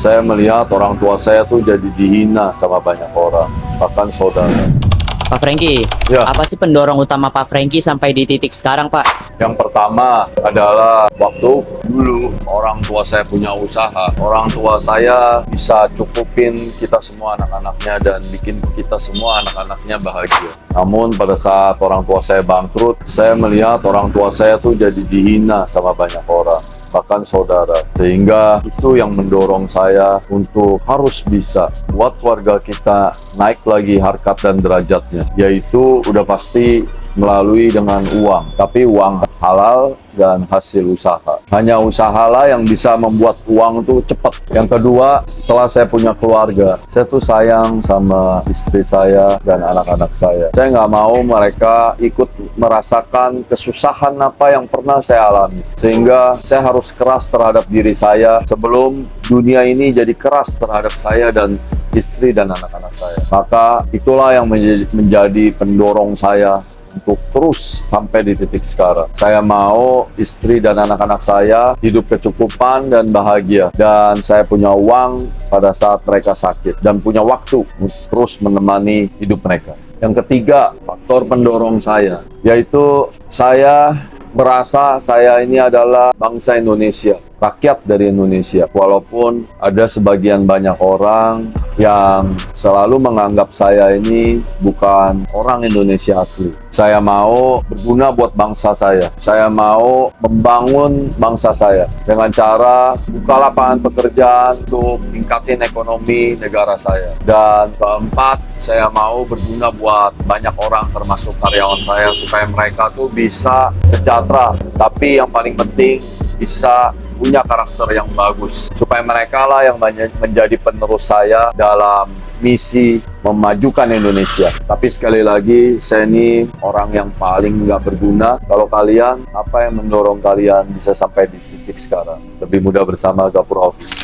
Saya melihat orang tua saya tuh jadi dihina sama banyak orang, bahkan saudara. Pak Franky, Ya. apa sih pendorong utama Pak Franky sampai di titik sekarang, Pak? Yang pertama adalah waktu dulu orang tua saya punya usaha. Orang tua saya bisa cukupin kita semua anak-anaknya dan bikin kita semua anak-anaknya bahagia. Namun pada saat orang tua saya bangkrut, saya melihat orang tua saya tuh jadi dihina sama banyak orang, bahkan saudara. Sehingga itu yang mendorong saya untuk harus bisa buat keluarga kita naik lagi harkat dan derajatnya, yaitu udah pasti melalui dengan uang, tapi uang halal dan hasil usaha. Hanya usahalah yang bisa membuat uang itu cepat. Yang kedua, setelah saya punya keluarga, saya tuh sayang sama istri saya dan anak-anak saya. Saya nggak mau mereka ikut merasakan kesusahan apa yang pernah saya alami. Sehingga saya harus keras terhadap diri saya sebelum dunia ini jadi keras terhadap saya dan istri dan anak-anak saya. Maka itulah yang menjadi pendorong saya untuk terus sampai di titik sekarang. Saya mau istri dan anak-anak saya hidup kecukupan dan bahagia. Dan saya punya uang pada saat mereka sakit. Dan punya waktu untuk terus menemani hidup mereka. Yang ketiga, faktor pendorong saya, yaitu saya merasa saya ini adalah bangsa Indonesia, rakyat dari Indonesia. Walaupun ada sebagian banyak orang yang selalu menganggap saya ini bukan orang Indonesia asli. Saya mau berguna buat bangsa saya. Saya mau membangun bangsa saya dengan cara buka lapangan pekerjaan untuk tingkatin ekonomi negara saya. Dan keempat, saya mau berguna buat banyak orang termasuk karyawan saya supaya mereka tuh bisa sejahtera. Tapi yang paling penting bisa punya karakter yang bagus supaya mereka lah yang menjadi penerus saya dalam misi memajukan Indonesia. Tapi sekali lagi, saya ini orang yang paling nggak berguna. Kalau kalian, apa yang mendorong kalian bisa sampai di titik sekarang? Lebih mudah bersama Gapura Official.